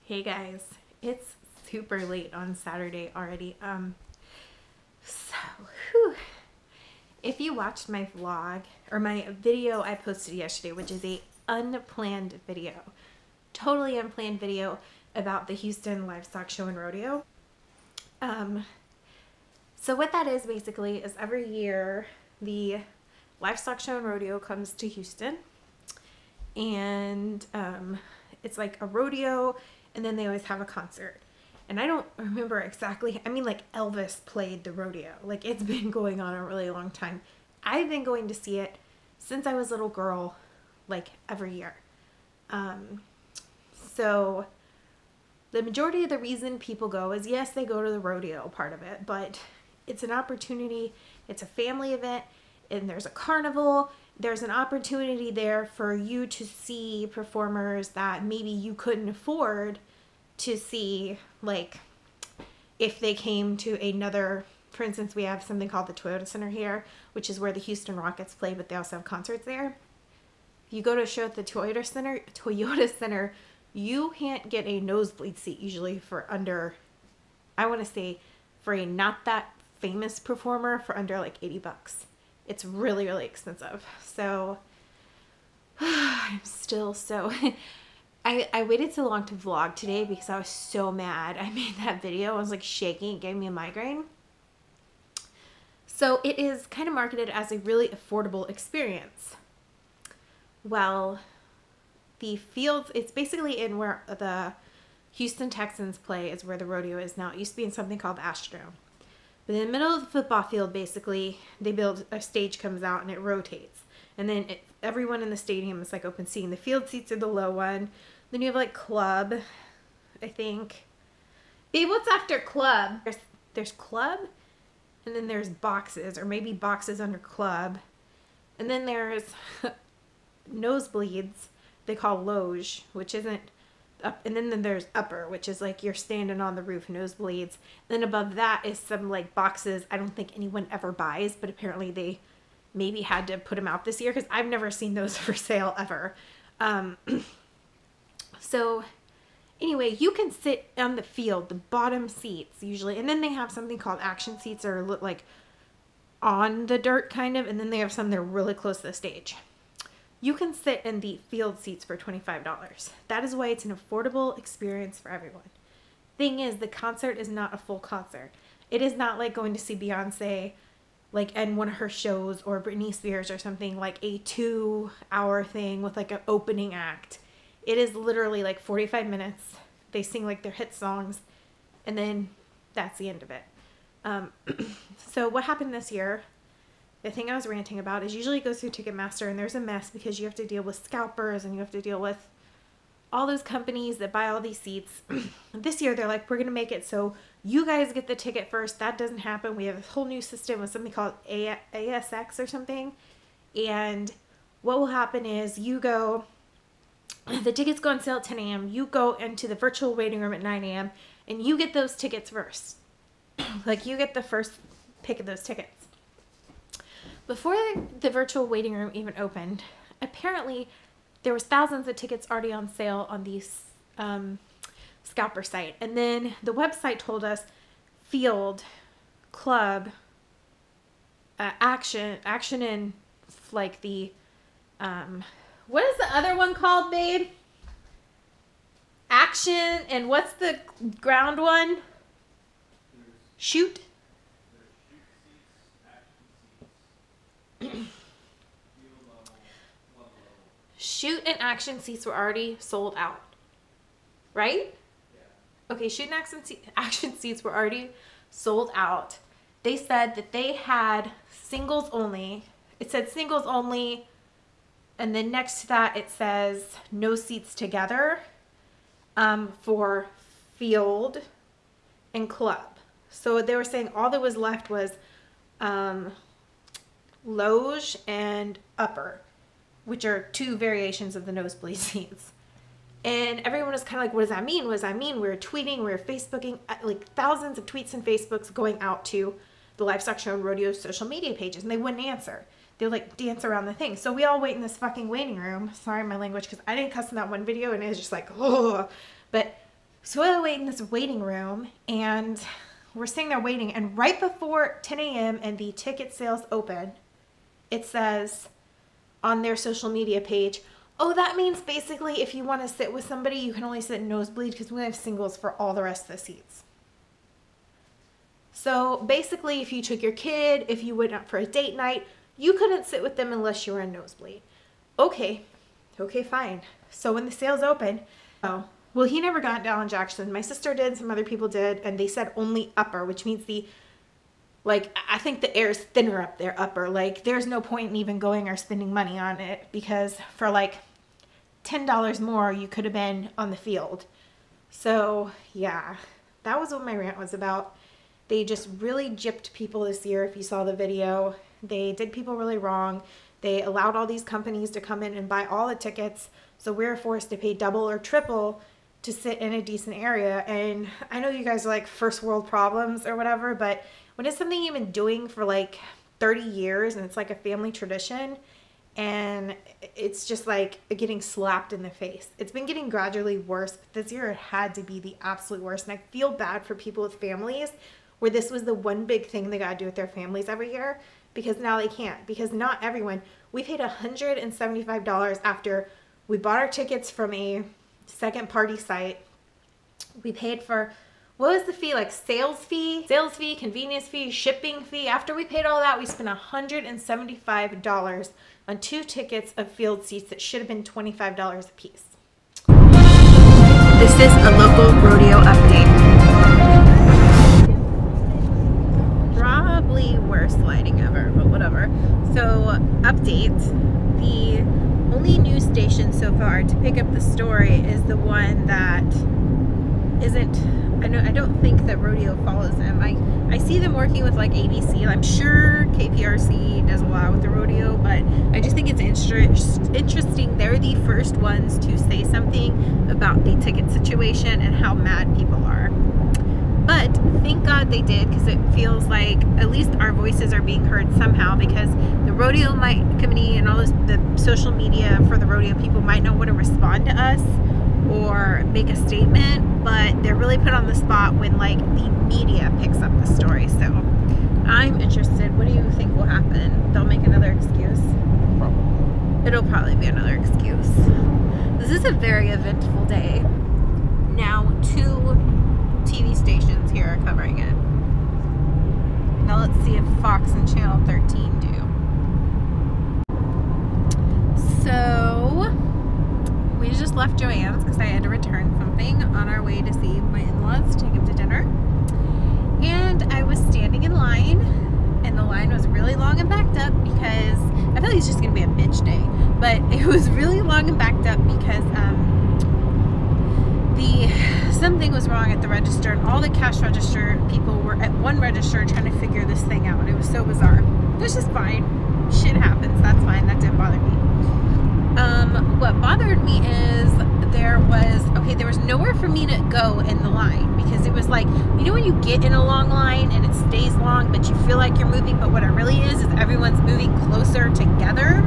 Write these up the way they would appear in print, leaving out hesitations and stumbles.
Hey guys, it's super late on Saturday already. So whew. If you watched my vlog or my video I posted yesterday, which is a unplanned video, totally unplanned video about the Houston Livestock Show and Rodeo. So what that is basically is every year the Livestock Show and Rodeo comes to Houston, and it's like a rodeo, and then they always have a concert. And I don't remember exactly. I mean, like Elvis played the rodeo. Like it's been going on a really long time. I've been going to see it since I was a little girl, like every year. So the majority of the reason people go is, yes, they go to the rodeo part of it, but it's an opportunity. It's a family event, and there's a carnival. There's an opportunity there for you to see performers that maybe you couldn't afford to see, like if they came to another. For instance, we have something called the Toyota Center here, which is where the Houston Rockets play, but they also have concerts there. If you go to a show at the Toyota Center, you can't get a nosebleed seat usually for under, I want to say, for a not that famous performer, for under like $80. It's really, really expensive. So I'm still so I waited so long to vlog today because I was so mad. I made that video. I was like shaking. It gave me a migraine. So it is kind of marketed as a really affordable experience. Well, the fields, it's basically in where the Houston Texans play is where the rodeo is now. It used to be in something called the Astrodome. But in the middle of the football field, basically, they build a stage, comes out and it rotates. And then everyone in the stadium is like open seating. The field seats are the low one. Then you have like club, I think. Babe, what's after club? There's club, and then there's boxes, or maybe boxes under club. And then there's nosebleeds, they call loge, which isn't up. And then there's upper, which is like you're standing on the roof, nosebleeds. Then above that is some like boxes I don't think anyone ever buys, but apparently they maybe had to put them out this year because I've never seen those for sale ever. So anyway, you can sit on the field, the bottom seats usually, and then they have something called action seats, or look like on the dirt kind of, and then they have some that are really close to the stage. You can sit in the field seats for $25. That is why it's an affordable experience for everyone. Thing is, the concert is not a full concert. It is not like going to see Beyonce, like in one of her shows, or Britney Spears or something, like a 2-hour thing with like an opening act. It is literally like 45 minutes. They sing like their hit songs, and then that's the end of it. So what happened this year, the thing I was ranting about, is usually it goes through Ticketmaster, and there's a mess because you have to deal with scalpers, and you have to deal with all those companies that buy all these seats. This year they're like, we're going to make it so you guys get the ticket first. That doesn't happen. We have a whole new system with something called ASX or something. And what will happen is you go, the tickets go on sale at 10 a.m. You go into the virtual waiting room at 9 a.m. and you get those tickets first. Like you get the first pick of those tickets. Before the virtual waiting room even opened, apparently there was thousands of tickets already on sale on the scalper site. And then the website told us field, club, action and like the, what is the other one called, babe? Action, and what's the ground one? Shoot. Shoot and action seats were already sold out, right? Yeah. Okay, shoot and action seats were already sold out. They said that they had singles only. It said singles only, and then next to that it says no seats together for field and club. So they were saying all that was left was loge and upper, which are two variations of the nosebleed seats. And everyone was kind of like, what does that mean? What does that mean? We were tweeting, we were Facebooking, like thousands of tweets and Facebooks going out to the Livestock Show and Rodeo social media pages, and they wouldn't answer. They would like dance around the thing. So we all wait in this fucking waiting room. Sorry, my language, because I didn't cuss in that one video, and it was just like, oh. But So I wait in this waiting room, and we're sitting there waiting, and right before 10 a.m. and the ticket sales open, it says on their social media page, oh, that means basically if you want to sit with somebody, you can only sit in nosebleed because we have singles for all the rest of the seats. So basically, if you took your kid, if you went out for a date night, you couldn't sit with them unless you were in nosebleed. Okay, fine. So when the sales opened, oh, well, he never got Alan Jackson. My sister did, some other people did, and they said only upper, which means I think the air is thinner up there, upper. Like, there's no point in even going or spending money on it because for like $10 more, you could have been on the field. So, yeah, that was what my rant was about. They just really gypped people this year, if you saw the video. They did people really wrong. They allowed all these companies to come in and buy all the tickets, so we're forced to pay double or triple to sit in a decent area. And I know you guys are like first world problems or whatever, but when it's something you've been doing for like 30 years and it's like a family tradition, and it's just like getting slapped in the face. It's been getting gradually worse, but this year it had to be the absolute worst. And I feel bad for people with families where this was the one big thing they got to do with their families every year, because now they can't, because not everyone. We paid $175 after we bought our tickets from a second party site. We paid for, what was the fee? Like sales fee, convenience fee, shipping fee. After we paid all that, we spent $175 on 2 tickets of field seats that should have been $25 a piece. This is a local rodeo update. Probably worst lighting ever, but whatever. So, update. The only news station so far to pick up the story is the one that isn't, I don't think that rodeo follows them. I see them working with like ABC. I'm sure KPRC does a lot with the rodeo, but I just think it's interesting. They're the first ones to say something about the ticket situation and how mad people are. But thank God they did, because it feels like at least our voices are being heard somehow, because the rodeo committee and all this, the social media for the rodeo people might not want to respond to us or make a statement, but they're really put on the spot when like the media picks up the story. So I'm interested. What do you think will happen? They'll make another excuse? Probably. It'll probably be another excuse. This is a very eventful day. Now 2 TV stations here are covering it. Now let's see if Fox and Channel 13 do. So we just left Joann's because I had to return something on our way to see my in-laws, take them to dinner. And I was standing in line, and the line was really long and backed up because I felt like it's just gonna be a bitch day, but it was really long and backed up because something was wrong at the register, and all the cash register people were at one register trying to figure this thing out. It was so bizarre. Which is fine. Shit happens. That's fine. That didn't bother me. What bothered me is there was nowhere for me to go in the line, because it was like, you know when you get in a long line and it stays long but you feel like you're moving, but what it really is everyone's moving closer together,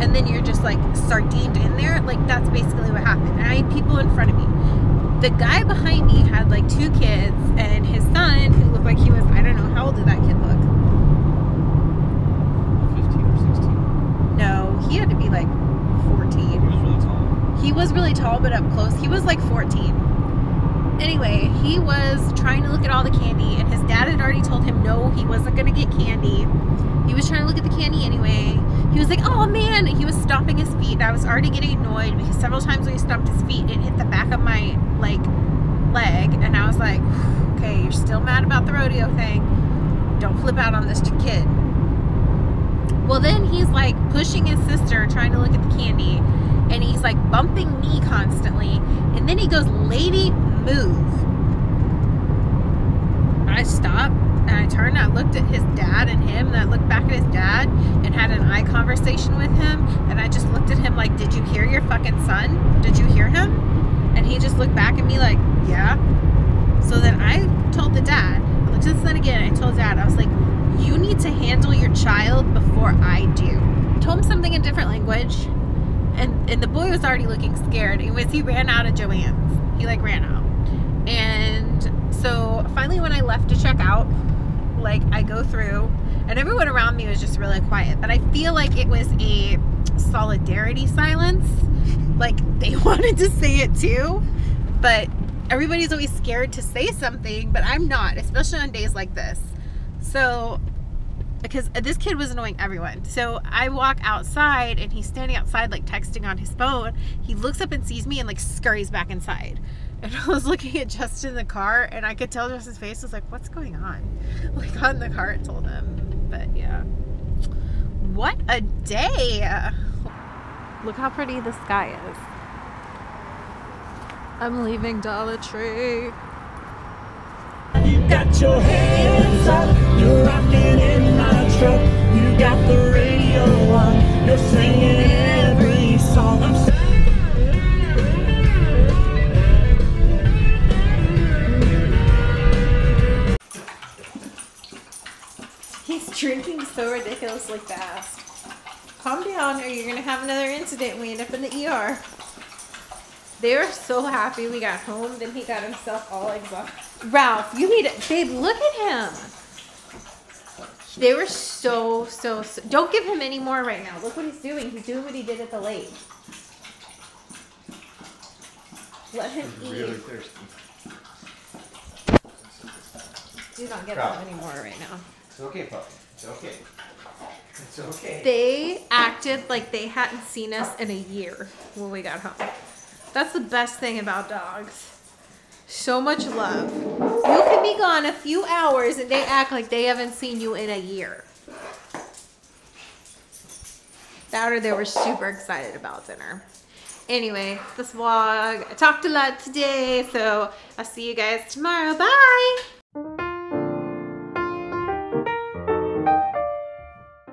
and then you're just like sardined in there. Like, that's basically what happened. And I had people in front of me. The guy behind me had like 2 kids and his son, who looked like he was, I don't know, how old did that kid look? 15 or 16. No, he had to be like 14. He was really tall. He was really tall, but up close, he was like 14. Anyway, he was trying to look at all the candy, and his dad had already told him no, he wasn't going to get candy. He was trying to look at the candy anyway. He was like, oh man, he was stomping his feet, and I was already getting annoyed because several times when he stomped his feet, it hit the back of my like leg, and I was like, okay, you're still mad about the rodeo thing, don't flip out on this kid. Well, then he's like pushing his sister trying to look at the candy, and he's like bumping me constantly, and then he goes, lady, move. I stopped and I turned and I looked at his dad and him, and I looked back at his dad and had an eye conversation with him, and I just looked at him like, did you hear your fucking son? Did you hear him? And he just looked back at me like, yeah. So then I told the dad, I looked at the son again, and I told dad, I was like, you need to handle your child before I do. I told him something in different language, and the boy was already looking scared. He ran out of Joann's. He like ran out. And so finally when I left to check out, like I go through and everyone around me was just really quiet, but I feel like it was a solidarity silence. Like they wanted to say it too, but everybody's always scared to say something, but I'm not, especially on days like this. So, because this kid was annoying everyone. So I walk outside and he's standing outside like texting on his phone. He looks up and sees me and like scurries back inside. And I was looking at Justin in the car and I could tell Justin's face was like, what's going on? We got in the car and told him. But yeah. What a day. Look how pretty the sky is. I'm leaving Dollar Tree. You got your hands up, you're rocking in my truck. You got the radio on, you're singing every song. I'm He's drinking so ridiculously fast. Calm down or you're gonna have another incident and we end up in the ER. They were so happy we got home, then he got himself all exhausted. Ralph, you need it. Babe, look at him. They were so. Don't give him any more right now. Look what he's doing. He's doing what he did at the lake. Let him eat. Really thirsty. Do not give him any more right now. It's okay, puppy. It's okay. It's okay. They acted like they hadn't seen us in a year when we got home. That's the best thing about dogs. So much love. You can be gone a few hours and they act like they haven't seen you in a year. That or they were super excited about dinner. Anyway, this vlog, I talked a lot today, so I'll see you guys tomorrow. Bye!